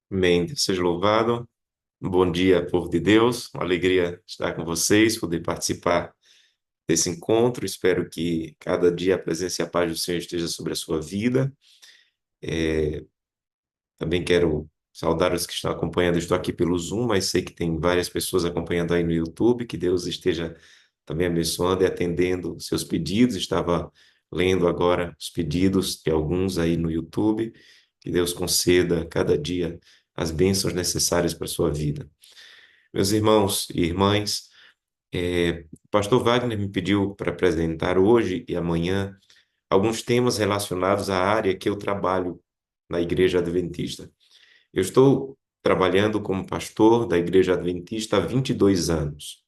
Amém. Deus seja louvado. Bom dia, povo de Deus. Uma alegria estar com vocês, poder participar desse encontro. Espero que cada dia a presença e a paz do Senhor esteja sobre a sua vida. Também quero saudar os que estão acompanhando. Estou aqui pelo Zoom, mas sei que tem várias pessoas acompanhando aí no YouTube. Que Deus esteja também abençoando e atendendo seus pedidos. Estava lendo agora os pedidos de alguns aí no YouTube. Que Deus conceda cada dia as bênçãos necessárias para a sua vida. Meus irmãos e irmãs, o pastor Wagner me pediu para apresentar hoje e amanhã alguns temas relacionados à área que eu trabalho na Igreja Adventista. Eu estou trabalhando como pastor da Igreja Adventista há 22 anos.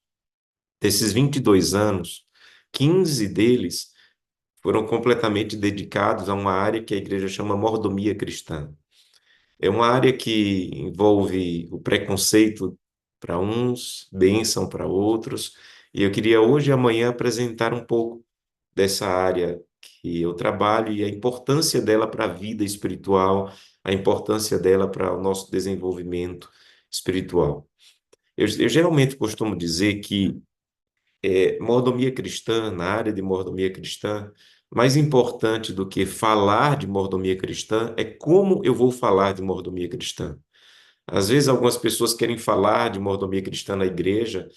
Desses 22 anos, 15 deles foram completamente dedicados a uma área que a igreja chama mordomia cristã. É uma área que envolve o preconceito para uns, bênção para outros, e eu queria hoje e amanhã apresentar um pouco dessa área que eu trabalho e a importância dela para a vida espiritual, a importância dela para o nosso desenvolvimento espiritual. Eu geralmente costumo dizer que mordomia cristã, na área de mordomia cristã, mais importante do que falar de mordomia cristã é como eu vou falar de mordomia cristã. Às vezes, algumas pessoas querem falar de mordomia cristã na igreja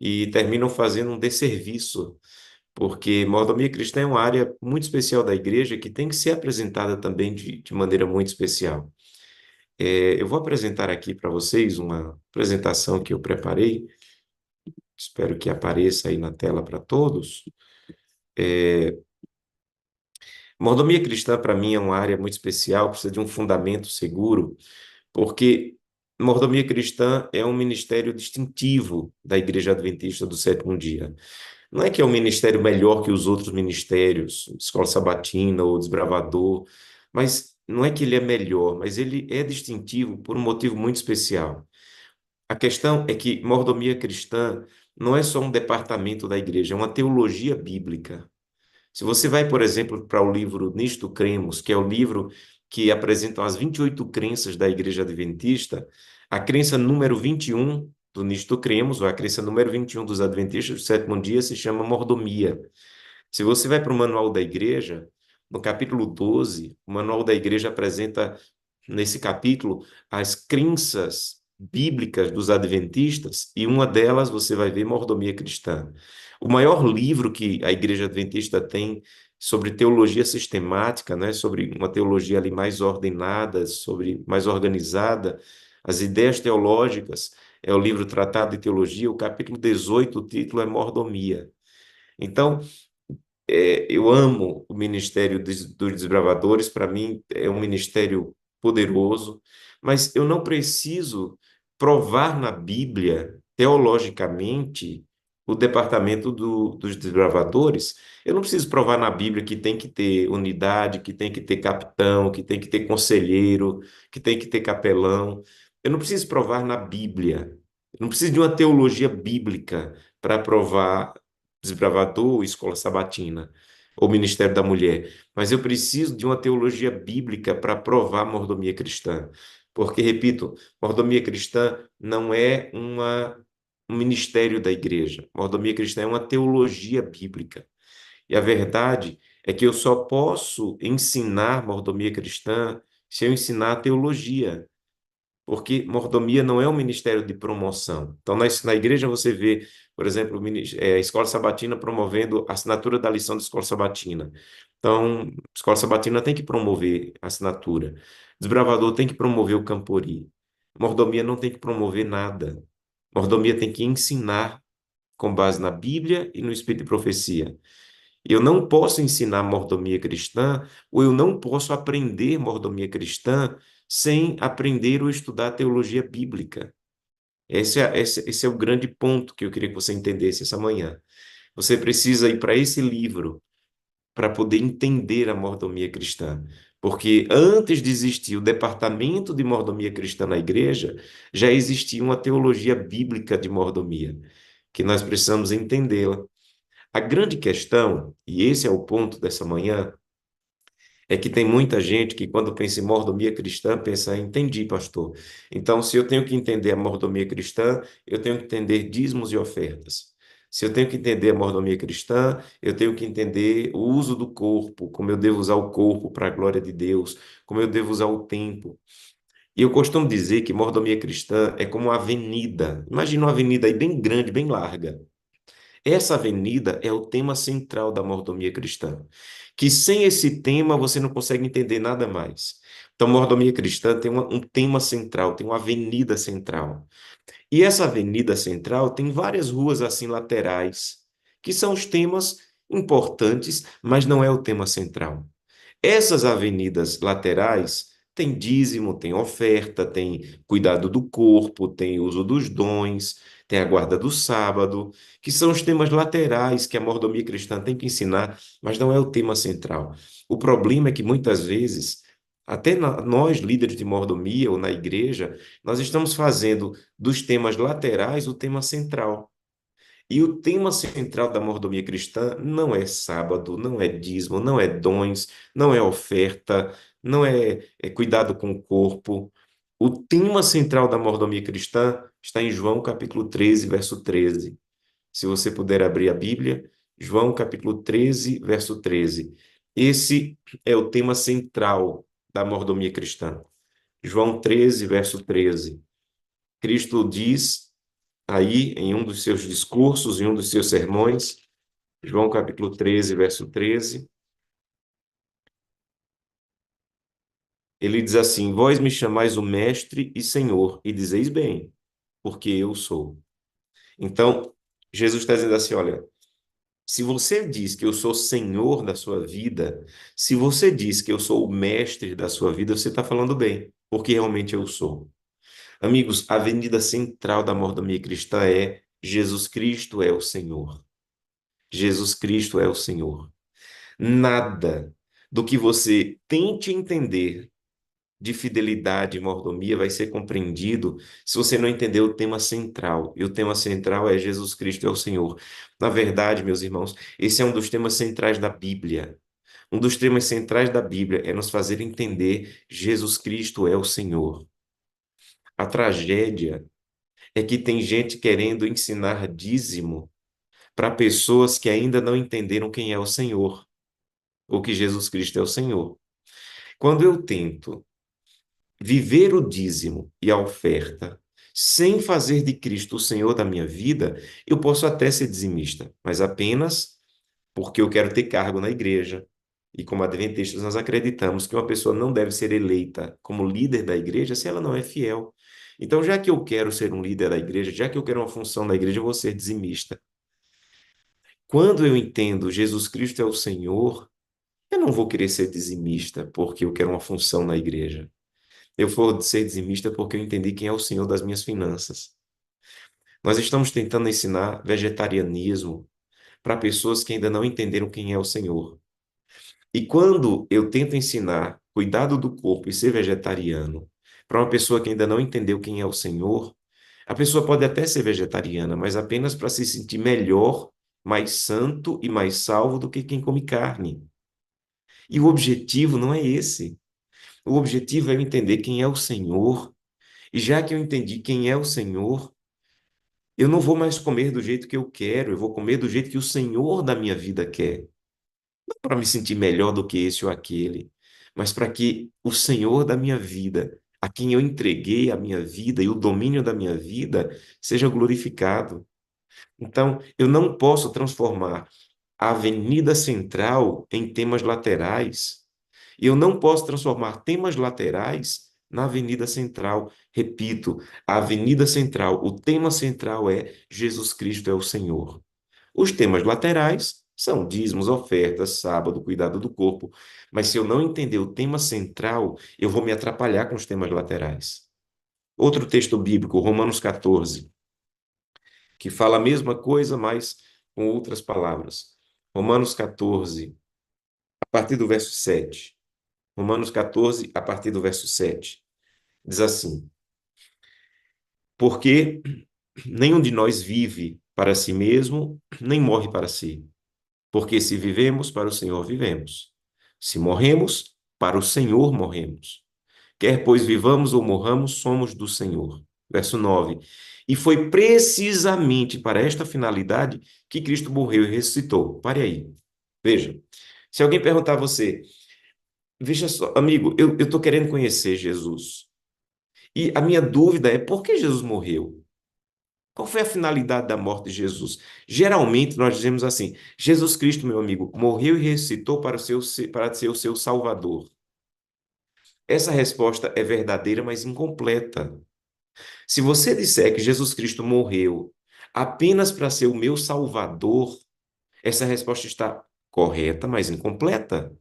e terminam fazendo um desserviço, porque mordomia cristã é uma área muito especial da igreja que tem que ser apresentada também de maneira muito especial. Eu vou apresentar aqui para vocês uma apresentação que eu preparei, espero que apareça aí na tela para todos. Mordomia cristã, para mim, é uma área muito especial, precisa de um fundamento seguro, porque mordomia cristã é um ministério distintivo da Igreja Adventista do Sétimo Dia. Não é que é um ministério melhor que os outros ministérios, Escola Sabatina ou Desbravador, mas não é que ele é melhor, mas ele é distintivo por um motivo muito especial. A questão é que mordomia cristã não é só um departamento da igreja, é uma teologia bíblica. Se você vai, por exemplo, para o livro Nisto Cremos, que é o livro que apresenta as 28 crenças da Igreja Adventista, a crença número 21 do Nisto Cremos, ou a crença número 21 dos Adventistas do Sétimo Dia, se chama mordomia. Se você vai para o Manual da Igreja, no capítulo 12, o Manual da Igreja apresenta, nesse capítulo, as crenças bíblicas dos adventistas, e uma delas você vai ver mordomia cristã. O maior livro que a Igreja Adventista tem sobre teologia sistemática, né, sobre uma teologia ali mais ordenada, sobre mais organizada, as ideias teológicas, é o livro Tratado de Teologia, o capítulo 18, o título é Mordomia. Então, eu amo o ministério dos desbravadores, para mim é um ministério poderoso, mas eu não preciso provar na Bíblia, teologicamente, o departamento dos desbravadores. Eu não preciso provar na Bíblia que tem que ter unidade, que tem que ter capitão, que tem que ter conselheiro, que tem que ter capelão. Eu não preciso provar na Bíblia. Eu não preciso de uma teologia bíblica para provar desbravador, escola sabatina, ou ministério da mulher, mas eu preciso de uma teologia bíblica para provar a mordomia cristã. Porque, repito, mordomia cristã não é um ministério da igreja. Mordomia cristã é uma teologia bíblica. E a verdade é que eu só posso ensinar mordomia cristã se eu ensinar a teologia, porque mordomia não é um ministério de promoção. Então, na igreja você vê, por exemplo, a Escola Sabatina promovendo a assinatura da lição da Escola Sabatina. Então, a Escola Sabatina tem que promover a assinatura. Desbravador tem que promover o Campori. Mordomia não tem que promover nada. Mordomia tem que ensinar com base na Bíblia e no Espírito de Profecia. Eu não posso ensinar mordomia cristã, ou eu não posso aprender mordomia cristã sem aprender ou estudar teologia bíblica. Esse é o grande ponto que eu queria que você entendesse essa manhã. Você precisa ir para esse livro para poder entender a mordomia cristã. Porque antes de existir o departamento de mordomia cristã na igreja, já existia uma teologia bíblica de mordomia, que nós precisamos entendê-la. A grande questão, e esse é o ponto dessa manhã, É que tem muita gente que, quando pensa em mordomia cristã, pensa, entendi, pastor. Então, se eu tenho que entender a mordomia cristã, eu tenho que entender dízimos e ofertas. Se eu tenho que entender a mordomia cristã, eu tenho que entender o uso do corpo, como eu devo usar o corpo para a glória de Deus, como eu devo usar o tempo. E eu costumo dizer que mordomia cristã é como uma avenida. Imagina uma avenida aí bem grande, bem larga. Essa avenida é o tema central da mordomia cristã, que sem esse tema você não consegue entender nada mais. Então, mordomia cristã tem um tema central, tem uma avenida central. E essa avenida central tem várias ruas assim laterais, que são os temas importantes, mas não é o tema central. Essas avenidas laterais têm dízimo, tem oferta, tem cuidado do corpo, tem uso dos dons, tem a guarda do sábado, que são os temas laterais que a mordomia cristã tem que ensinar, mas não é o tema central. O problema é que muitas vezes, até nós, líderes de mordomia ou na igreja, nós estamos fazendo dos temas laterais o tema central. E o tema central da mordomia cristã não é sábado, não é dízimo, não é dons, não é oferta, não é cuidado com o corpo. O tema central da mordomia cristã está em João capítulo 13, verso 13. Se você puder abrir a Bíblia, João capítulo 13, verso 13. Esse é o tema central da mordomia cristã. João 13, verso 13. Cristo diz aí em um dos seus discursos, em um dos seus sermões, João capítulo 13, verso 13, ele diz assim: Vós me chamais o Mestre e Senhor, e dizeis bem, porque eu sou. Então, Jesus está dizendo assim: olha, se você diz que eu sou Senhor da sua vida, se você diz que eu sou o Mestre da sua vida, você está falando bem, porque realmente eu sou. Amigos, a avenida central da mordomia cristã é Jesus Cristo é o Senhor. Jesus Cristo é o Senhor. Nada do que você tente entender de fidelidade e mordomia vai ser compreendido se você não entender o tema central. E o tema central é Jesus Cristo é o Senhor. Na verdade, meus irmãos, esse é um dos temas centrais da Bíblia. Um dos temas centrais da Bíblia é nos fazer entender Jesus Cristo é o Senhor. A tragédia é que tem gente querendo ensinar dízimo para pessoas que ainda não entenderam quem é o Senhor, ou que Jesus Cristo é o Senhor. Quando eu tento viver o dízimo e a oferta sem fazer de Cristo o Senhor da minha vida, eu posso até ser dizimista, mas apenas porque eu quero ter cargo na igreja. E como adventistas, nós acreditamos que uma pessoa não deve ser eleita como líder da igreja se ela não é fiel. Então, já que eu quero ser um líder da igreja, já que eu quero uma função na igreja, eu vou ser dizimista. Quando eu entendo Jesus Cristo é o Senhor, eu não vou querer ser dizimista porque eu quero uma função na igreja. Eu vou ser dizimista porque eu entendi quem é o Senhor das minhas finanças. Nós estamos tentando ensinar vegetarianismo para pessoas que ainda não entenderam quem é o Senhor. E quando eu tento ensinar cuidado do corpo e ser vegetariano para uma pessoa que ainda não entendeu quem é o Senhor, a pessoa pode até ser vegetariana, mas apenas para se sentir melhor, mais santo e mais salvo do que quem come carne. E o objetivo não é esse. O objetivo é eu entender quem é o Senhor. E já que eu entendi quem é o Senhor, eu não vou mais comer do jeito que eu quero, eu vou comer do jeito que o Senhor da minha vida quer. Não para me sentir melhor do que esse ou aquele, mas para que o Senhor da minha vida, a quem eu entreguei a minha vida e o domínio da minha vida, seja glorificado. Então, eu não posso transformar a avenida central em temas laterais. E eu não posso transformar temas laterais na avenida central. Repito, a avenida central, o tema central é Jesus Cristo é o Senhor. Os temas laterais são dízimos, ofertas, sábado, cuidado do corpo. Mas se eu não entender o tema central, eu vou me atrapalhar com os temas laterais. Outro texto bíblico, Romanos 14, que fala a mesma coisa, mas com outras palavras. Romanos 14, a partir do verso 7. Romanos 14, a partir do verso 7. Diz assim: Porque nenhum de nós vive para si mesmo, nem morre para si. Porque se vivemos, para o Senhor vivemos. Se morremos, para o Senhor morremos. Quer pois vivamos ou morramos, somos do Senhor. Verso 9. E foi precisamente para esta finalidade que Cristo morreu e ressuscitou. Pare aí. Veja. Se alguém perguntar a você, veja só, amigo, eu estou querendo conhecer Jesus. E a minha dúvida é por que Jesus morreu? Qual foi a finalidade da morte de Jesus? Geralmente nós dizemos assim: Jesus Cristo, meu amigo, morreu e ressuscitou para ser o seu Salvador. Essa resposta é verdadeira, mas incompleta. Se você disser que Jesus Cristo morreu apenas para ser o meu Salvador, essa resposta está correta, mas incompleta.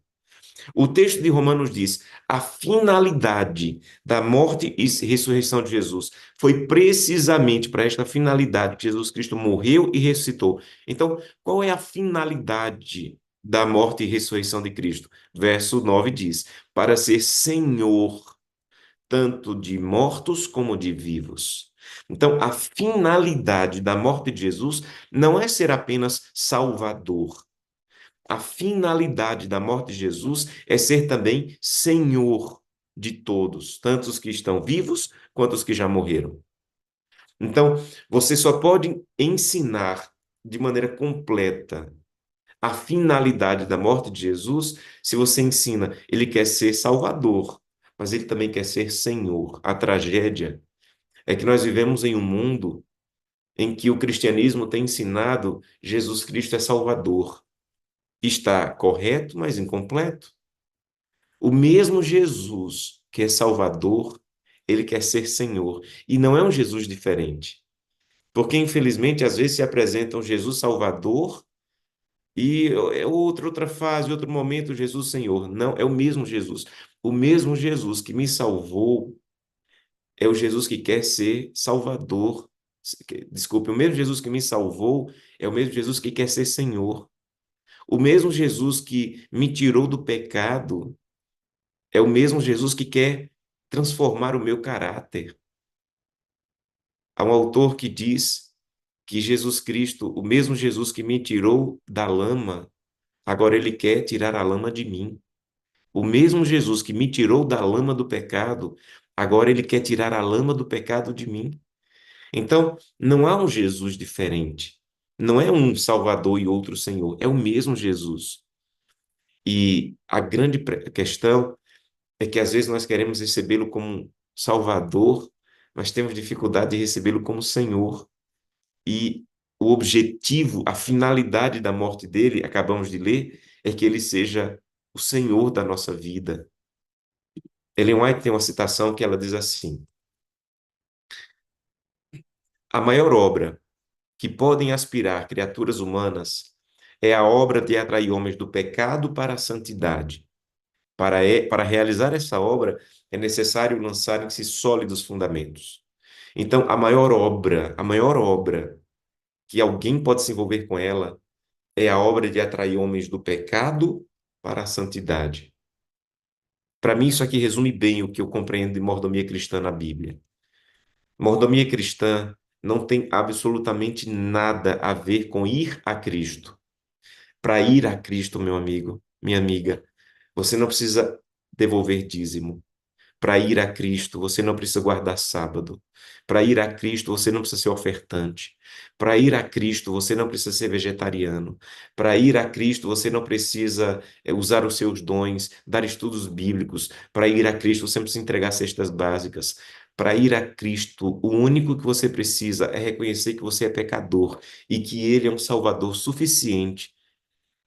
O texto de Romanos diz: a finalidade da morte e ressurreição de Jesus foi precisamente para esta finalidade que Jesus Cristo morreu e ressuscitou. Então, qual é a finalidade da morte e ressurreição de Cristo? Verso 9 diz: para ser Senhor tanto de mortos como de vivos. Então, a finalidade da morte de Jesus não é ser apenas Salvador. A finalidade da morte de Jesus é ser também Senhor de todos, tanto os que estão vivos quanto os que já morreram. Então, você só pode ensinar de maneira completa a finalidade da morte de Jesus se você ensina, ele quer ser Salvador, mas ele também quer ser Senhor. A tragédia é que nós vivemos em um mundo em que o cristianismo tem ensinado Jesus Cristo é Salvador. Está correto, mas incompleto. O mesmo Jesus que é Salvador, ele quer ser Senhor. E não é um Jesus diferente. Porque, infelizmente, às vezes se apresenta um Jesus Salvador e é outra fase, outro momento, Jesus Senhor. Não, é o mesmo Jesus. O mesmo Jesus que me salvou é o Jesus que quer ser Salvador. Desculpe, o mesmo Jesus que me salvou é o mesmo Jesus que quer ser Senhor. O mesmo Jesus que me tirou do pecado é o mesmo Jesus que quer transformar o meu caráter. Há um autor que diz que Jesus Cristo, o mesmo Jesus que me tirou da lama, agora ele quer tirar a lama de mim. O mesmo Jesus que me tirou da lama do pecado, agora ele quer tirar a lama do pecado de mim. Então, não há um Jesus diferente. Não é um Salvador e outro Senhor. É o mesmo Jesus. E a grande questão é que às vezes nós queremos recebê-lo como Salvador, mas temos dificuldade de recebê-lo como Senhor. E o objetivo, a finalidade da morte dele, acabamos de ler, é que ele seja o Senhor da nossa vida. Ellen White tem uma citação que ela diz assim: a maior obra que podem aspirar criaturas humanas é a obra de atrair homens do pecado para a santidade. Para realizar essa obra, é necessário lançarem-se sólidos fundamentos. Então, a maior obra que alguém pode se envolver com ela é a obra de atrair homens do pecado para a santidade. Para mim, isso aqui resume bem o que eu compreendo de mordomia cristã na Bíblia. Mordomia cristã não tem absolutamente nada a ver com ir a Cristo. Para ir a Cristo, meu amigo, minha amiga, você não precisa devolver dízimo. Para ir a Cristo, você não precisa guardar sábado. Para ir a Cristo, você não precisa ser ofertante. Para ir a Cristo, você não precisa ser vegetariano. Para ir a Cristo, você não precisa usar os seus dons, dar estudos bíblicos. Para ir a Cristo, você não precisa entregar cestas básicas. Para ir a Cristo, o único que você precisa é reconhecer que você é pecador e que Ele é um Salvador suficiente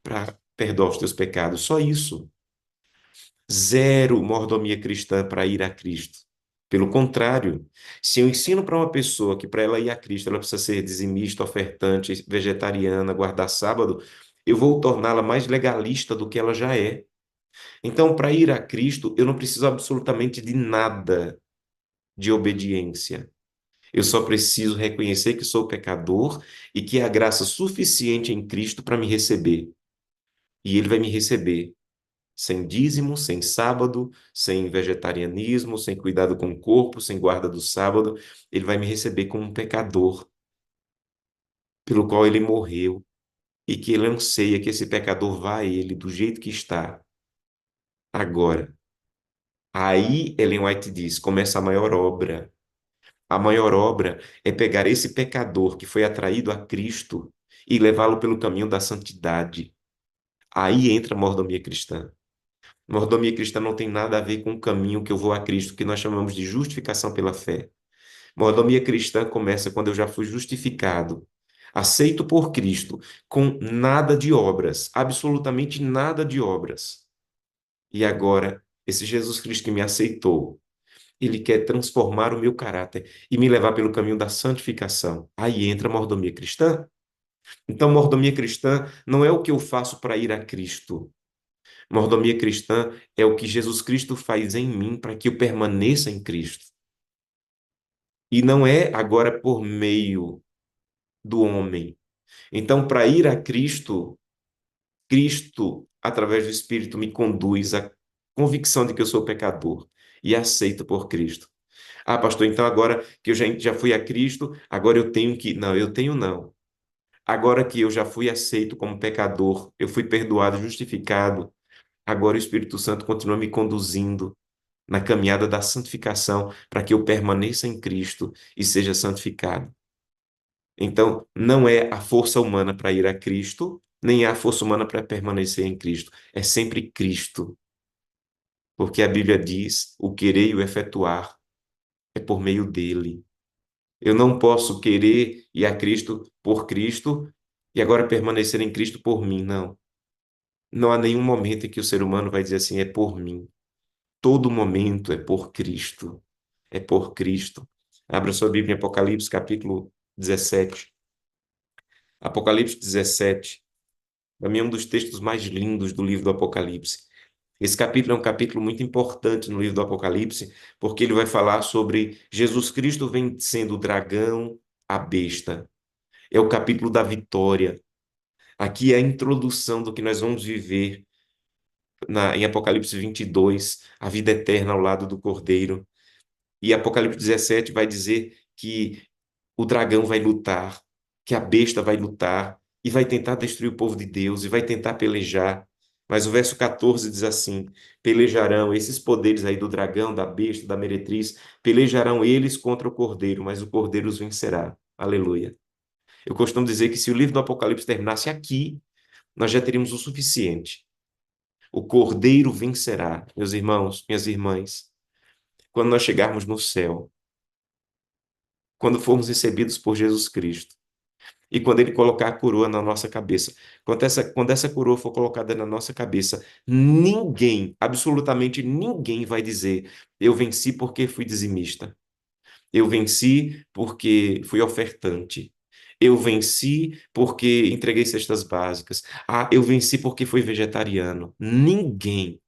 para perdoar os teus pecados. Só isso. Zero mordomia cristã para ir a Cristo. Pelo contrário, se eu ensino para uma pessoa que para ela ir a Cristo ela precisa ser dizimista, ofertante, vegetariana, guardar sábado, eu vou torná-la mais legalista do que ela já é. Então, para ir a Cristo, eu não preciso absolutamente de nada de obediência. Eu só preciso reconhecer que sou pecador e que há graça suficiente em Cristo para me receber. E Ele vai me receber sem dízimo, sem sábado, sem vegetarianismo, sem cuidado com o corpo, sem guarda do sábado, ele vai me receber como um pecador, pelo qual ele morreu, e que ele anseia que esse pecador vá a ele do jeito que está agora. Aí Ellen White diz: começa a maior obra. A maior obra é pegar esse pecador que foi atraído a Cristo e levá-lo pelo caminho da santidade. Aí entra a mordomia cristã. Mordomia cristã não tem nada a ver com o caminho que eu vou a Cristo, que nós chamamos de justificação pela fé. Mordomia cristã começa quando eu já fui justificado, aceito por Cristo, com nada de obras, absolutamente nada de obras. E agora, esse Jesus Cristo que me aceitou, ele quer transformar o meu caráter e me levar pelo caminho da santificação. Aí entra a mordomia cristã. Então, mordomia cristã não é o que eu faço para ir a Cristo. Mordomia cristã é o que Jesus Cristo faz em mim para que eu permaneça em Cristo. E não é agora por meio do homem. Então, para ir a Cristo, Cristo, através do Espírito, me conduz à convicção de que eu sou pecador e aceito por Cristo. Ah, pastor, então agora que eu já fui a Cristo, agora eu tenho que. Não, eu tenho não. Agora que eu já fui aceito como pecador, eu fui perdoado, justificado, agora o Espírito Santo continua me conduzindo na caminhada da santificação para que eu permaneça em Cristo e seja santificado. Então, não é a força humana para ir a Cristo, nem é a força humana para permanecer em Cristo. É sempre Cristo, porque a Bíblia diz: o querer e o efetuar é por meio dele. Eu não posso querer ir a Cristo por Cristo e agora permanecer em Cristo por mim, não. Não há nenhum momento em que o ser humano vai dizer assim: é por mim. Todo momento é por Cristo. É por Cristo. Abra sua Bíblia em Apocalipse, capítulo 17. Apocalipse 17. Para mim, é um dos textos mais lindos do livro do Apocalipse. Esse capítulo é um capítulo muito importante no livro do Apocalipse, porque ele vai falar sobre Jesus Cristo vencendo o dragão, a besta. É o capítulo da vitória. Aqui é a introdução do que nós vamos viver em Apocalipse 22, a vida eterna ao lado do Cordeiro. E Apocalipse 17 vai dizer que o dragão vai lutar, que a besta vai lutar e vai tentar destruir o povo de Deus e vai tentar pelejar. Mas o verso 14 diz assim: pelejarão esses poderes aí do dragão, da besta, da meretriz, pelejarão eles contra o cordeiro, mas o cordeiro os vencerá. Aleluia. Eu costumo dizer que se o livro do Apocalipse terminasse aqui, nós já teríamos o suficiente. O cordeiro vencerá, meus irmãos, minhas irmãs, quando nós chegarmos no céu, quando formos recebidos por Jesus Cristo. E quando ele colocar a coroa na nossa cabeça, quando essa coroa for colocada na nossa cabeça, ninguém, absolutamente ninguém vai dizer: eu venci porque fui dizimista. Eu venci porque fui ofertante. Eu venci porque entreguei cestas básicas. Ah, eu venci porque fui vegetariano. Ninguém.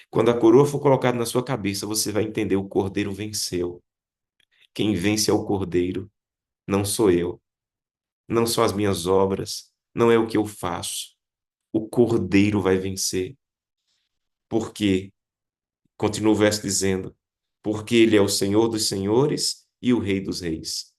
Quando a coroa for colocada na sua cabeça, você vai entender: o cordeiro venceu. Quem vence é o cordeiro, não sou eu. Não são as minhas obras, não é o que eu faço. O Cordeiro vai vencer. Por quê? Continua o verso dizendo: porque ele é o Senhor dos senhores e o Rei dos reis.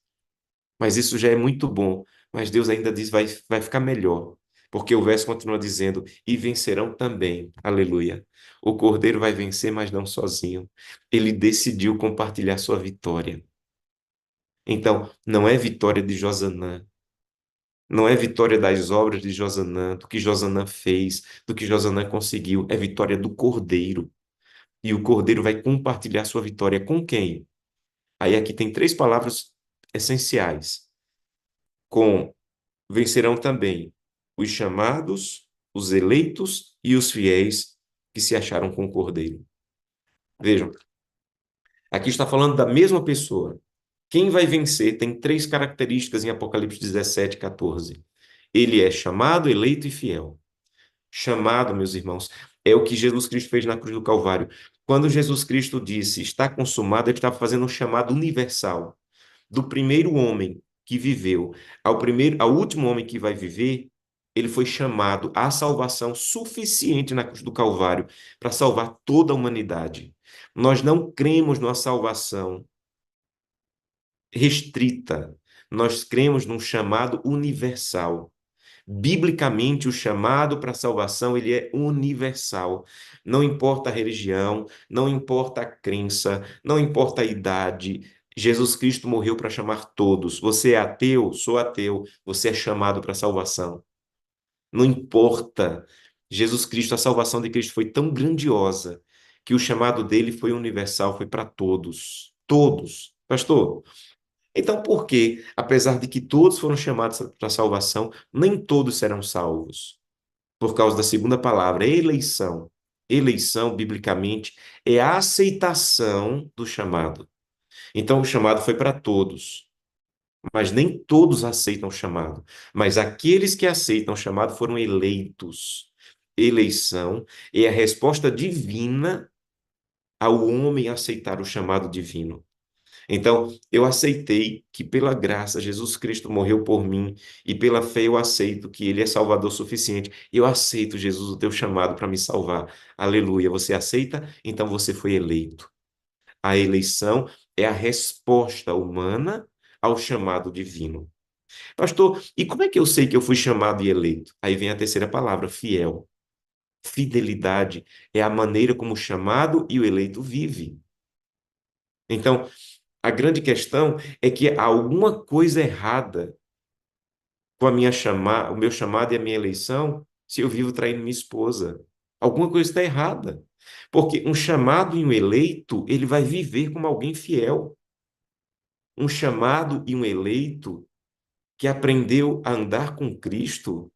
Mas isso já é muito bom. Mas Deus ainda diz: vai ficar melhor. Porque o verso continua dizendo: e vencerão também. Aleluia. O Cordeiro vai vencer, mas não sozinho. Ele decidiu compartilhar sua vitória. Então, não é vitória de Josanã. Não é vitória das obras de Josanã, do que Josanã fez, do que Josanã conseguiu. É vitória do Cordeiro. E o Cordeiro vai compartilhar sua vitória com quem? Aí aqui tem três palavras essenciais. Com vencerão também os chamados, os eleitos e os fiéis que se acharam com o Cordeiro. Vejam, aqui está falando da mesma pessoa. Quem vai vencer tem três características em Apocalipse 17, 14. Ele é chamado, eleito e fiel. Chamado, meus irmãos, é o que Jesus Cristo fez na cruz do Calvário. Quando Jesus Cristo disse, está consumado, ele estava fazendo um chamado universal. Do primeiro homem que viveu ao último homem que vai viver, ele foi chamado à salvação suficiente na cruz do Calvário para salvar toda a humanidade. Nós não cremos numa salvação restrita. Nós cremos num chamado universal. Biblicamente, o chamado para a salvação, ele é universal. Não importa a religião, não importa a crença, não importa a idade. Jesus Cristo morreu para chamar todos. Você é ateu? Sou ateu. Você é chamado para a salvação. Não importa. Jesus Cristo, a salvação de Cristo foi tão grandiosa que o chamado dele foi universal, foi para todos. Todos. Pastor, então por que, apesar de que todos foram chamados para a salvação, nem todos serão salvos? Por causa da segunda palavra, eleição. Eleição, biblicamente, é a aceitação do chamado. Então o chamado foi para todos. Mas nem todos aceitam o chamado. Mas aqueles que aceitam o chamado foram eleitos. Eleição é a resposta divina ao homem aceitar o chamado divino. Então, eu aceitei que pela graça Jesus Cristo morreu por mim e pela fé eu aceito que ele é salvador suficiente. Eu aceito, Jesus, o teu chamado para me salvar. Aleluia. Você aceita? Então você foi eleito. A eleição é a resposta humana ao chamado divino. Pastor, e como é que eu sei que eu fui chamado e eleito? Aí vem a terceira palavra, fiel. Fidelidade é a maneira como o chamado e o eleito vive. Então, a grande questão é que há alguma coisa errada com a minha o meu chamado e a minha eleição se eu vivo traindo minha esposa. Alguma coisa está errada. Porque um chamado e um eleito, ele vai viver como alguém fiel. Um chamado e um eleito que aprendeu a andar com Cristo,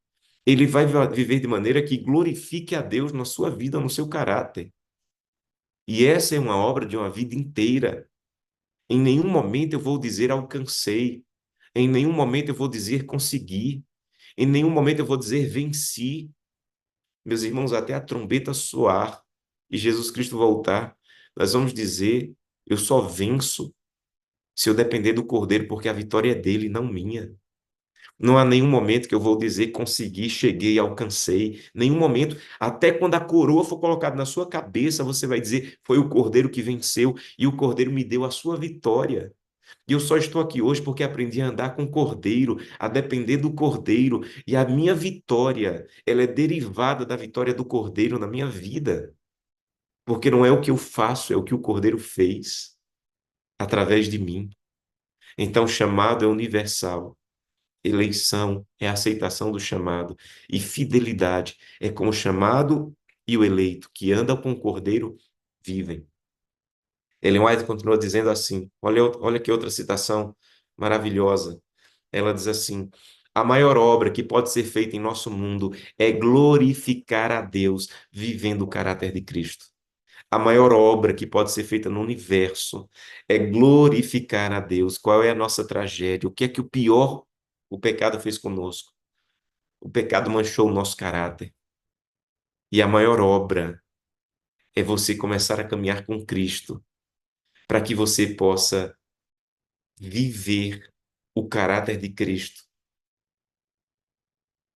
ele vai viver de maneira que glorifique a Deus na sua vida, no seu caráter. E essa é uma obra de uma vida inteira. Em nenhum momento eu vou dizer alcancei. Em nenhum momento eu vou dizer consegui. Em nenhum momento eu vou dizer venci. Meus irmãos, até a trombeta soar e Jesus Cristo voltar, nós vamos dizer: eu só venço se eu depender do Cordeiro, porque a vitória é dele, não minha. Não há nenhum momento que eu vou dizer consegui, cheguei, alcancei. Nenhum momento. Até quando a coroa for colocada na sua cabeça, você vai dizer: foi o Cordeiro que venceu e o Cordeiro me deu a sua vitória. E eu só estou aqui hoje porque aprendi a andar com o Cordeiro, a depender do Cordeiro. E a minha vitória, ela é derivada da vitória do Cordeiro na minha vida. Porque não é o que eu faço, é o que o Cordeiro fez através de mim. Então, o chamado é universal. Eleição é a aceitação do chamado. E fidelidade é como o chamado e o eleito que andam com o Cordeiro vivem. Ellen White continua dizendo assim: olha que outra citação maravilhosa. Ela diz assim: a maior obra que pode ser feita em nosso mundo é glorificar a Deus vivendo o caráter de Cristo. A maior obra que pode ser feita no universo é glorificar a Deus. Qual é a nossa tragédia? O que é que o pecado fez conosco? O pecado manchou o nosso caráter. E a maior obra é você começar a caminhar com Cristo, para que você possa viver o caráter de Cristo.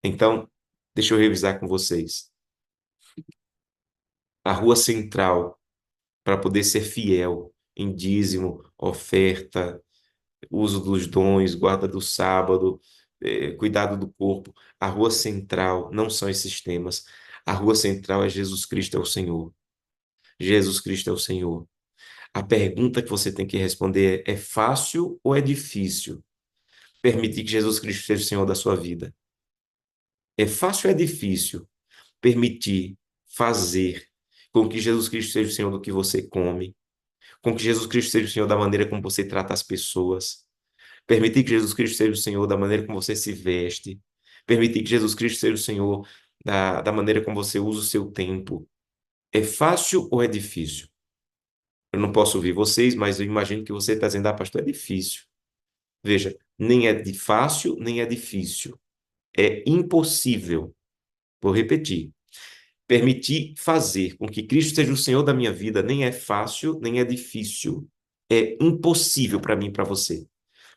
Então, deixa eu revisar com vocês. A rua central, para poder ser fiel em dízimo, oferta, uso dos dons, guarda do sábado, cuidado do corpo. A rua central não são esses temas. A rua central é Jesus Cristo é o Senhor. Jesus Cristo é o Senhor. A pergunta que você tem que responder é fácil ou é difícil permitir que Jesus Cristo seja o Senhor da sua vida? É fácil ou é difícil permitir, fazer com que Jesus Cristo seja o Senhor do que você come, com que Jesus Cristo seja o Senhor da maneira como você trata as pessoas, permitir que Jesus Cristo seja o Senhor da maneira como você se veste, permitir que Jesus Cristo seja o Senhor da maneira como você usa o seu tempo. É fácil ou é difícil? Eu não posso ouvir vocês, mas eu imagino que você está dizendo: ah, pastor, é difícil. Veja, nem é de fácil, nem é difícil. É impossível. Vou repetir. Permitir fazer com que Cristo seja o Senhor da minha vida nem é fácil, nem é difícil. É impossível para mim e para você.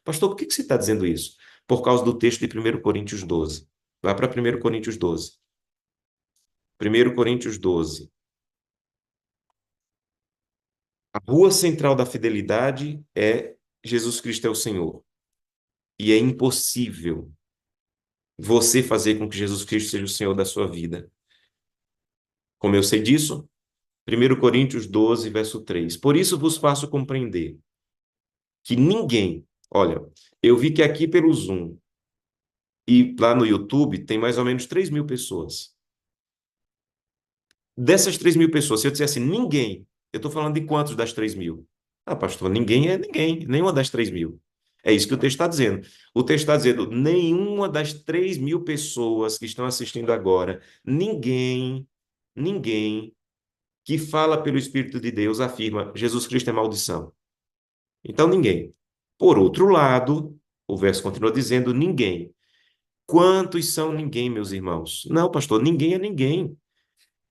Pastor, por que você está dizendo isso? Por causa do texto de 1 Coríntios 12. Vai para 1 Coríntios 12. 1 Coríntios 12. A rua central da fidelidade é Jesus Cristo é o Senhor. E é impossível você fazer com que Jesus Cristo seja o Senhor da sua vida. Como eu sei disso? 1 Coríntios 12, verso 3. Por isso vos faço compreender que ninguém, olha, eu vi que aqui pelo Zoom e lá no YouTube tem mais ou menos 3.000 pessoas. Dessas 3.000 pessoas, se eu dissesse ninguém, eu estou falando de quantos das 3.000? Ah, pastor, ninguém é ninguém, nenhuma das 3.000. É isso que o texto está dizendo. O texto está dizendo, nenhuma das 3.000 pessoas que estão assistindo agora, ninguém que fala pelo Espírito de Deus afirma Jesus Cristo é maldição. Então, ninguém. Por outro lado, o verso continua dizendo ninguém. Quantos são ninguém, meus irmãos? Não, pastor, ninguém é ninguém.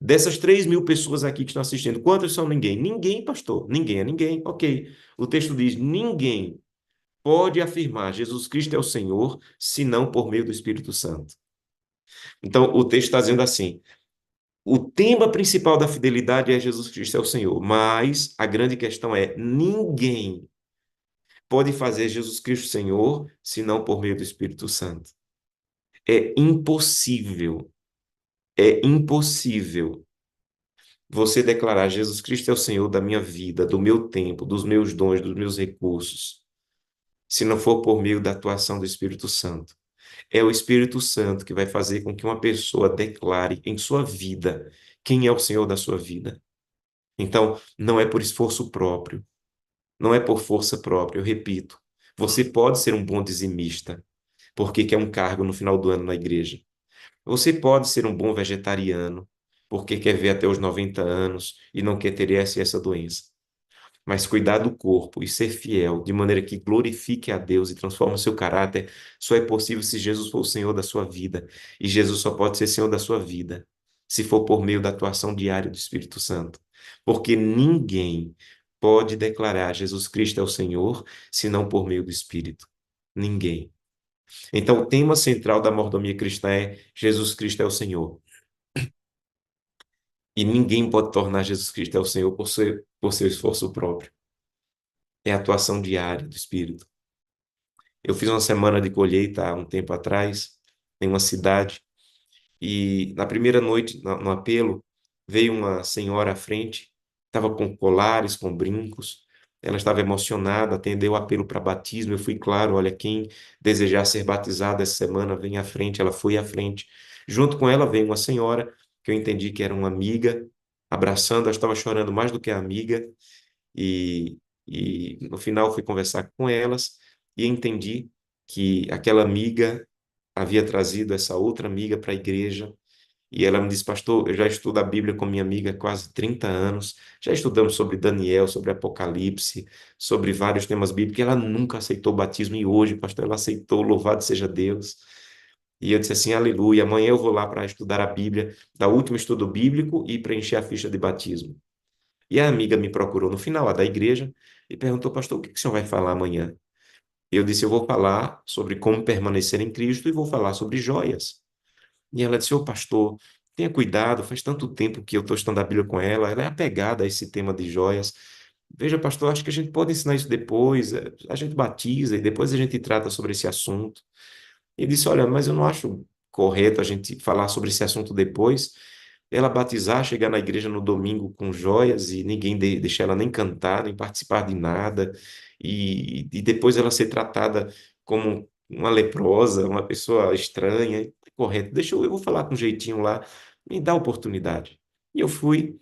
Dessas 3.000 pessoas aqui que estão assistindo, quantos são ninguém? Ninguém, pastor. Ninguém é ninguém. Ok. O texto diz: ninguém pode afirmar Jesus Cristo é o Senhor, senão por meio do Espírito Santo. Então, o texto está dizendo assim: o tema principal da fidelidade é Jesus Cristo é o Senhor, mas a grande questão é: ninguém pode fazer Jesus Cristo Senhor, senão por meio do Espírito Santo. É impossível você declarar Jesus Cristo é o Senhor da minha vida, do meu tempo, dos meus dons, dos meus recursos, se não for por meio da atuação do Espírito Santo. É o Espírito Santo que vai fazer com que uma pessoa declare em sua vida quem é o Senhor da sua vida. Então, não é por esforço próprio, não é por força própria, eu repito. Você pode ser um bom dizimista, porque quer um cargo no final do ano na igreja. Você pode ser um bom vegetariano, porque quer ver até os 90 anos e não quer ter essa doença. Mas cuidar do corpo e ser fiel, de maneira que glorifique a Deus e transforme o seu caráter, só é possível se Jesus for o Senhor da sua vida. E Jesus só pode ser Senhor da sua vida se for por meio da atuação diária do Espírito Santo. Porque ninguém pode declarar Jesus Cristo é o Senhor senão por meio do Espírito. Ninguém. Então, o tema central da mordomia cristã é Jesus Cristo é o Senhor. E ninguém pode tornar Jesus Cristo é o Senhor por seu esforço próprio. É a atuação diária do Espírito. Eu fiz uma semana de colheita há um tempo atrás, em uma cidade, e na primeira noite, no apelo, veio uma senhora à frente, estava com colares, com brincos, ela estava emocionada, atendeu o apelo para batismo. Eu fui claro: olha, quem desejar ser batizado essa semana, vem à frente. Ela foi à frente. Junto com ela veio uma senhora, que eu entendi que era uma amiga, abraçando, ela estava chorando mais do que a amiga, e, e no final fui conversar com elas e entendi que aquela amiga havia trazido essa outra amiga para a igreja. E ela me disse: pastor, eu já estudo a Bíblia com minha amiga há quase 30 anos, já estudamos sobre Daniel, sobre Apocalipse, sobre vários temas bíblicos, e ela nunca aceitou o batismo, e hoje, pastor, ela aceitou, louvado seja Deus. E eu disse assim: aleluia, amanhã eu vou lá para estudar a Bíblia, dar o último estudo bíblico e preencher a ficha de batismo. E a amiga me procurou no final, a da igreja, e perguntou: pastor, o que que o senhor vai falar amanhã? Eu disse: eu vou falar sobre como permanecer em Cristo e vou falar sobre joias. E ela disse: ô pastor, tenha cuidado, faz tanto tempo que eu estou estudando a Bíblia com ela, ela é apegada a esse tema de joias. Veja, pastor, acho que a gente pode ensinar isso depois, a gente batiza e depois a gente trata sobre esse assunto. E disse: olha, mas eu não acho correto a gente falar sobre esse assunto depois. Ela batizar, chegar na igreja no domingo com joias e ninguém deixar ela nem cantar, nem participar de nada, e depois ela ser tratada como uma leprosa, uma pessoa estranha. É correto, eu vou falar com um jeitinho lá, me dá oportunidade. E eu fui,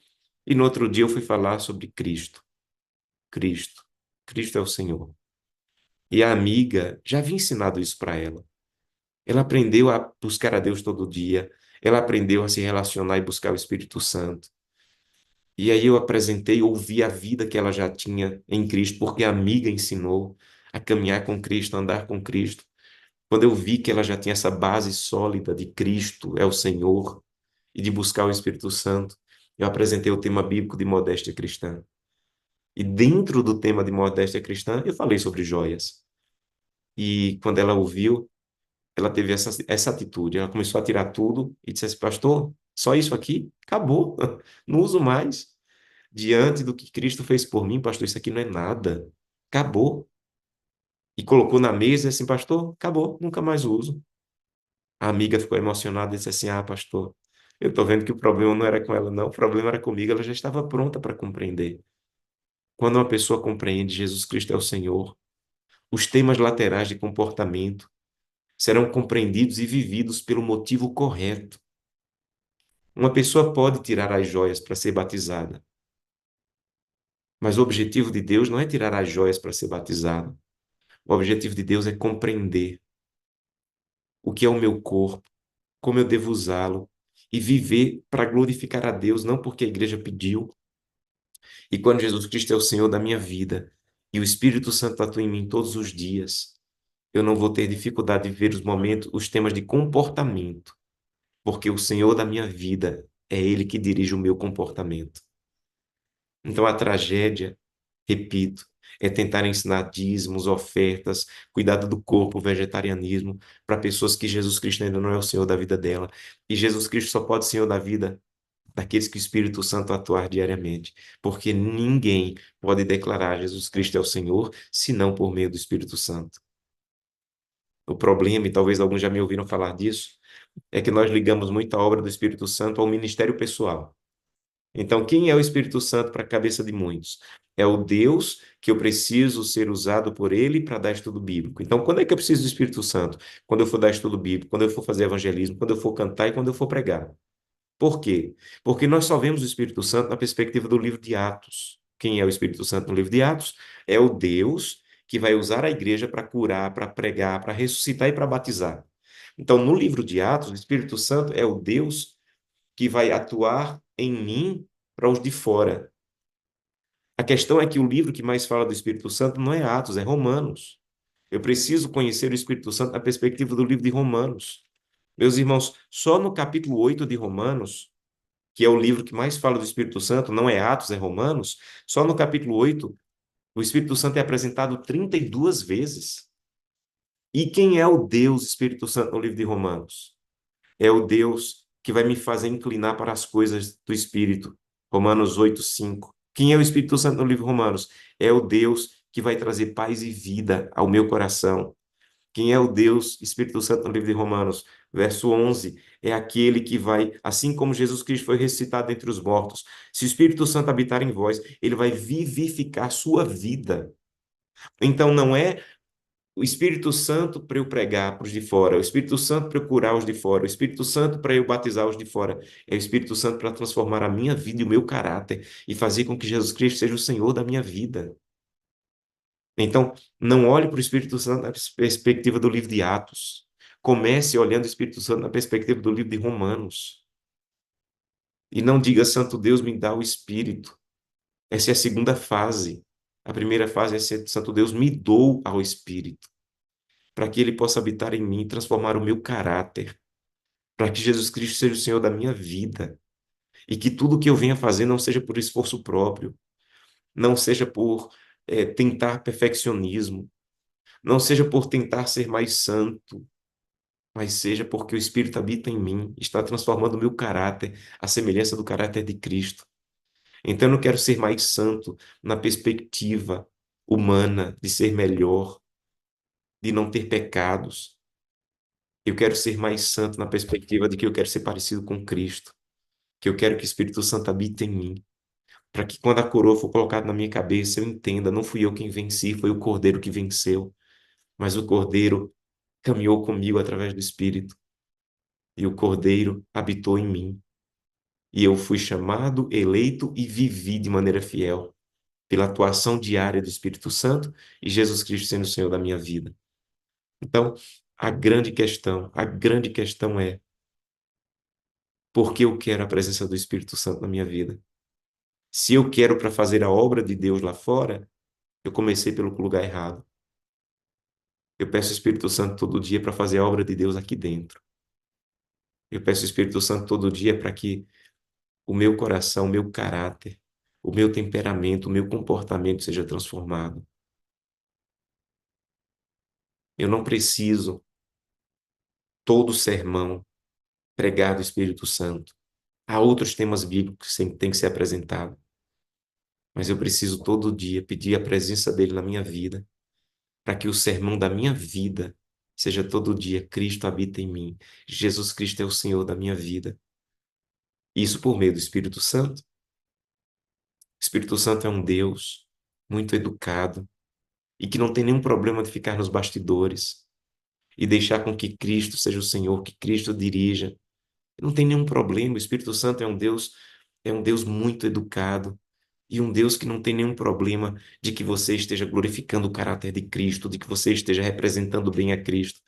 e no outro dia eu fui falar sobre Cristo. Cristo. Cristo é o Senhor. E a amiga já havia ensinado isso para ela. Ela aprendeu a buscar a Deus todo dia. Ela aprendeu a se relacionar e buscar o Espírito Santo. E aí eu apresentei, ouvi a vida que ela já tinha em Cristo, porque a amiga ensinou a caminhar com Cristo, a andar com Cristo. Quando eu vi que ela já tinha essa base sólida de Cristo é o Senhor e de buscar o Espírito Santo, eu apresentei o tema bíblico de modéstia cristã. E dentro do tema de modéstia cristã, eu falei sobre joias. E quando ela ouviu, ela teve essa atitude. Ela começou a tirar tudo e disse assim: pastor, só isso aqui? Acabou. Não uso mais. Diante do que Cristo fez por mim, pastor, isso aqui não é nada. Acabou. E colocou na mesa assim: pastor, acabou, nunca mais uso. A amiga ficou emocionada e disse assim: Ah, pastor, eu estou vendo que o problema não era com ela, não, o problema era comigo. Ela já estava pronta para compreender. Quando uma pessoa compreende Jesus Cristo é o Senhor, os temas laterais de comportamento serão compreendidos e vividos pelo motivo correto. Uma pessoa pode tirar as joias para ser batizada, mas o objetivo de Deus não é tirar as joias para ser batizado. O objetivo de Deus é compreender o que é o meu corpo, como eu devo usá-lo e viver para glorificar a Deus, não porque a igreja pediu. E quando Jesus Cristo é o Senhor da minha vida e o Espírito Santo atua em mim todos os dias, eu não vou ter dificuldade de ver os momentos, os temas de comportamento, porque o Senhor da minha vida é Ele que dirige o meu comportamento. Então a tragédia, repito, é tentar ensinar dízimos, ofertas, cuidado do corpo, vegetarianismo, para pessoas que Jesus Cristo ainda não é o Senhor da vida dela. E Jesus Cristo só pode ser Senhor da vida daqueles que o Espírito Santo atuar diariamente, porque ninguém pode declarar Jesus Cristo é o Senhor, senão por meio do Espírito Santo. O problema, e talvez alguns já me ouviram falar disso, é que nós ligamos muito a obra do Espírito Santo ao ministério pessoal. Então, quem é o Espírito Santo para a cabeça de muitos? É o Deus que eu preciso ser usado por ele para dar estudo bíblico. Então, quando é que eu preciso do Espírito Santo? Quando eu for dar estudo bíblico, quando eu for fazer evangelismo, quando eu for cantar e quando eu for pregar. Por quê? Porque nós só vemos o Espírito Santo na perspectiva do livro de Atos. Quem é o Espírito Santo no livro de Atos? É o Deus que vai usar a igreja para curar, para pregar, para ressuscitar e para batizar. Então, no livro de Atos, o Espírito Santo é o Deus que vai atuar em mim para os de fora. A questão é que o livro que mais fala do Espírito Santo não é Atos, é Romanos. Eu preciso conhecer o Espírito Santo na perspectiva do livro de Romanos. Meus irmãos, só no capítulo 8 de Romanos, que é o livro que mais fala do Espírito Santo, não é Atos, é Romanos, só no capítulo 8, o Espírito Santo é apresentado 32 vezes. E quem é o Deus Espírito Santo no livro de Romanos? É o Deus que vai me fazer inclinar para as coisas do Espírito. Romanos 8:5. Quem é o Espírito Santo no livro de Romanos? É o Deus que vai trazer paz e vida ao meu coração. Quem é o Deus, Espírito Santo no livro de Romanos? Verso 11, é aquele que vai, assim como Jesus Cristo foi ressuscitado entre os mortos, se o Espírito Santo habitar em vós, ele vai vivificar sua vida. Então não é o Espírito Santo para eu pregar para os de fora, o Espírito Santo para eu curar os de fora, o Espírito Santo para eu batizar os de fora, é o Espírito Santo para transformar a minha vida e o meu caráter e fazer com que Jesus Cristo seja o Senhor da minha vida. Então, não olhe para o Espírito Santo na perspectiva do livro de Atos. Comece olhando o Espírito Santo na perspectiva do livro de Romanos. E não diga, Santo Deus, me dá o Espírito. Essa é a segunda fase. A primeira fase é ser, Santo Deus, me dou ao Espírito, para que ele possa habitar em mim, transformar o meu caráter, para que Jesus Cristo seja o Senhor da minha vida. E que tudo que eu venha fazer não seja por esforço próprio, não seja por tentar perfeccionismo, não seja por tentar ser mais santo, mas seja porque o Espírito habita em mim, está transformando o meu caráter, à semelhança do caráter de Cristo. Então eu não quero ser mais santo na perspectiva humana de ser melhor, de não ter pecados. Eu quero ser mais santo na perspectiva de que eu quero ser parecido com Cristo, que eu quero que o Espírito Santo habite em mim, para que quando a coroa for colocada na minha cabeça, eu entenda, não fui eu quem venci, foi o Cordeiro que venceu, mas o Cordeiro caminhou comigo através do Espírito, e o Cordeiro habitou em mim. E eu fui chamado, eleito e vivi de maneira fiel pela atuação diária do Espírito Santo e Jesus Cristo sendo o Senhor da minha vida. Então, a grande questão é por que eu quero a presença do Espírito Santo na minha vida? Se eu quero para fazer a obra de Deus lá fora, eu comecei pelo lugar errado. Eu peço o Espírito Santo todo dia para fazer a obra de Deus aqui dentro. Eu peço o Espírito Santo todo dia para que o meu coração, o meu caráter, o meu temperamento, o meu comportamento seja transformado. Eu não preciso todo sermão pregar do Espírito Santo. Há outros temas bíblicos que têm que ser apresentados, mas eu preciso todo dia pedir a presença dele na minha vida, para que o sermão da minha vida seja todo dia Cristo habita em mim. Jesus Cristo é o Senhor da minha vida. Isso por meio do Espírito Santo. O Espírito Santo é um Deus muito educado e que não tem nenhum problema de ficar nos bastidores e deixar com que Cristo seja o Senhor, que Cristo dirija. Não tem nenhum problema. O Espírito Santo é um Deus muito educado e um Deus que não tem nenhum problema de que você esteja glorificando o caráter de Cristo, de que você esteja representando bem a Cristo.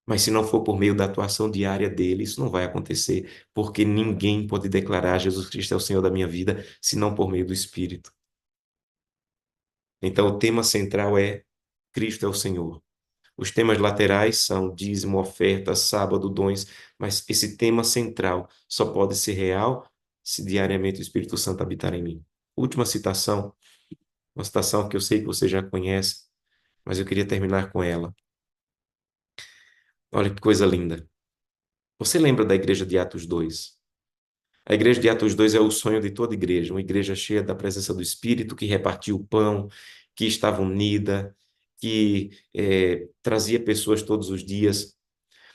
Mas se não for por meio da atuação diária dele, isso não vai acontecer, porque ninguém pode declarar Jesus Cristo é o Senhor da minha vida, senão por meio do Espírito. Então, o tema central é Cristo é o Senhor. Os temas laterais são dízimo, oferta, sábado, dons, mas esse tema central só pode ser real se diariamente o Espírito Santo habitar em mim. Última citação, uma citação que eu sei que você já conhece, mas eu queria terminar com ela. Olha que coisa linda. Você lembra da igreja de Atos 2? A igreja de Atos 2 é o sonho de toda igreja, uma igreja cheia da presença do Espírito, que repartia o pão, que estava unida, que trazia pessoas todos os dias.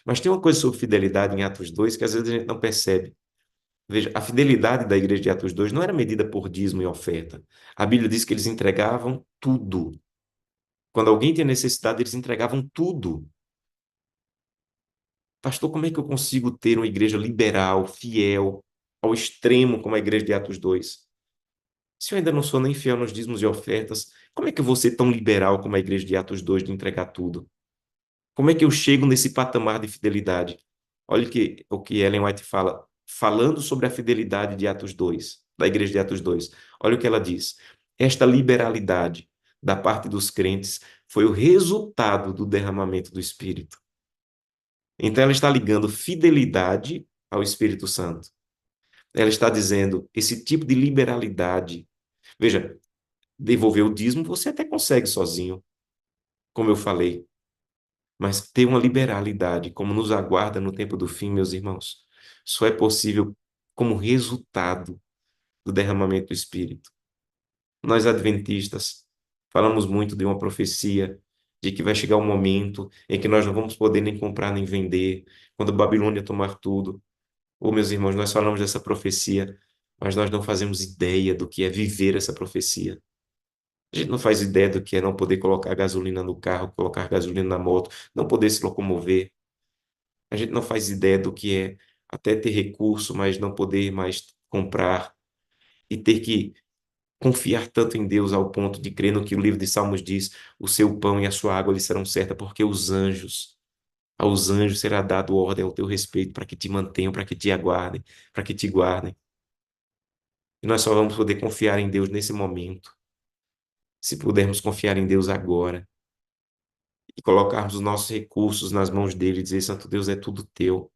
Mas tem uma coisa sobre fidelidade em Atos 2 que às vezes a gente não percebe. Veja, a fidelidade da igreja de Atos 2 não era medida por dízimo e oferta. A Bíblia diz que eles entregavam tudo. Quando alguém tinha necessidade, eles entregavam tudo. Pastor, como é que eu consigo ter uma igreja liberal, fiel, ao extremo como a igreja de Atos 2? Se eu ainda não sou nem fiel nos dízimos e ofertas, como é que eu vou ser tão liberal como a igreja de Atos 2 de entregar tudo? Como é que eu chego nesse patamar de fidelidade? Olha o que Ellen White fala, falando sobre a fidelidade de Atos 2, da igreja de Atos 2. Olha o que ela diz. Esta liberalidade da parte dos crentes foi o resultado do derramamento do Espírito. Então ela está ligando fidelidade ao Espírito Santo. Ela está dizendo esse tipo de liberalidade. Veja, devolver o dízimo você até consegue sozinho, como eu falei. Mas ter uma liberalidade, como nos aguarda no tempo do fim, meus irmãos, só é possível como resultado do derramamento do Espírito. Nós, adventistas, falamos muito de uma profecia de que vai chegar um momento em que nós não vamos poder nem comprar nem vender, quando a Babilônia tomar tudo. Ô, meus irmãos, nós falamos dessa profecia, mas nós não fazemos ideia do que é viver essa profecia. A gente não faz ideia do que é não poder colocar gasolina no carro, colocar gasolina na moto, não poder se locomover. A gente não faz ideia do que é até ter recurso, mas não poder mais comprar e ter que confiar tanto em Deus ao ponto de crer no que o livro de Salmos diz: o seu pão e a sua água lhe serão certas, porque aos anjos será dado ordem ao teu respeito para que te mantenham, para que te aguardem, para que te guardem. E nós só vamos poder confiar em Deus nesse momento, se pudermos confiar em Deus agora e colocarmos os nossos recursos nas mãos dele e dizer: Santo Deus, é tudo teu.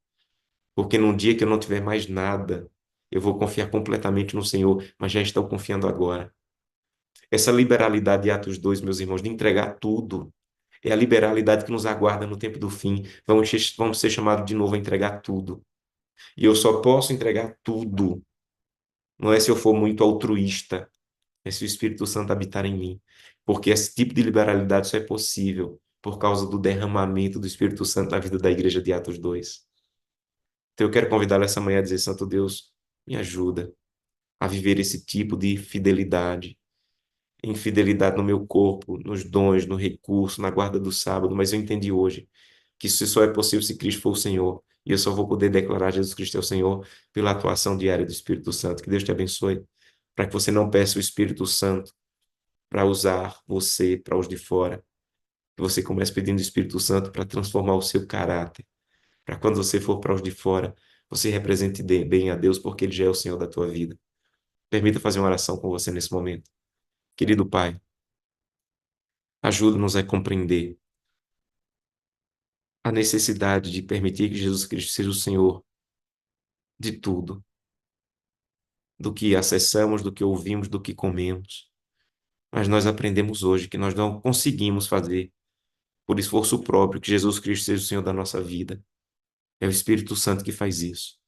Porque num dia que eu não tiver mais nada, eu vou confiar completamente no Senhor, mas já estou confiando agora. Essa liberalidade de Atos 2, meus irmãos, de entregar tudo, é a liberalidade que nos aguarda no tempo do fim. Vamos ser chamados de novo a entregar tudo. E eu só posso entregar tudo, não é se eu for muito altruísta, é se o Espírito Santo habitar em mim. Porque esse tipo de liberalidade só é possível por causa do derramamento do Espírito Santo na vida da igreja de Atos 2. Então eu quero convidá-lo essa manhã a dizer: Santo Deus, me ajuda a viver esse tipo de fidelidade, em fidelidade no meu corpo, nos dons, no recurso, na guarda do sábado, mas eu entendi hoje que isso só é possível se Cristo for o Senhor, e eu só vou poder declarar Jesus Cristo é o Senhor pela atuação diária do Espírito Santo. Que Deus te abençoe, para que você não peça o Espírito Santo para usar você para os de fora, que você comece pedindo o Espírito Santo para transformar o seu caráter, para quando você for para os de fora, você represente bem a Deus, porque Ele já é o Senhor da tua vida. Permita fazer uma oração com você nesse momento. Querido Pai, ajuda-nos a compreender a necessidade de permitir que Jesus Cristo seja o Senhor de tudo, do que acessamos, do que ouvimos, do que comemos. Mas nós aprendemos hoje que nós não conseguimos fazer por esforço próprio que Jesus Cristo seja o Senhor da nossa vida. É o Espírito Santo que faz isso.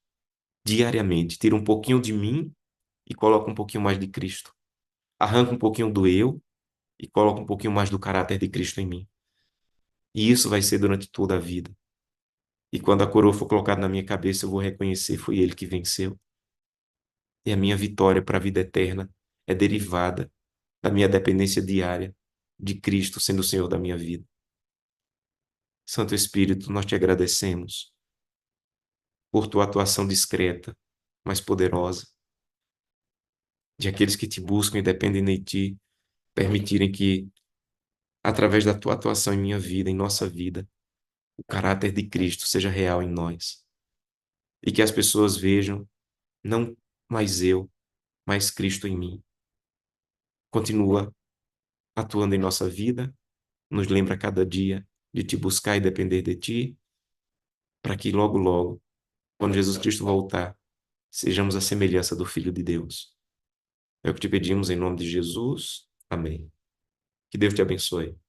Diariamente, tira um pouquinho de mim e coloca um pouquinho mais de Cristo. Arranca um pouquinho do eu e coloca um pouquinho mais do caráter de Cristo em mim. E isso vai ser durante toda a vida. E quando a coroa for colocada na minha cabeça, eu vou reconhecer, foi ele que venceu. E a minha vitória para a vida eterna é derivada da minha dependência diária de Cristo sendo o Senhor da minha vida. Santo Espírito, nós te agradecemos por tua atuação discreta, mas poderosa, de aqueles que te buscam e dependem de ti, permitirem que, através da tua atuação em minha vida, em nossa vida, o caráter de Cristo seja real em nós. E que as pessoas vejam, não mais eu, mas Cristo em mim. Continua atuando em nossa vida, nos lembra cada dia de te buscar e depender de ti, para que logo, logo, quando Jesus Cristo voltar, sejamos a semelhança do Filho de Deus. É o que te pedimos em nome de Jesus. Amém. Que Deus te abençoe.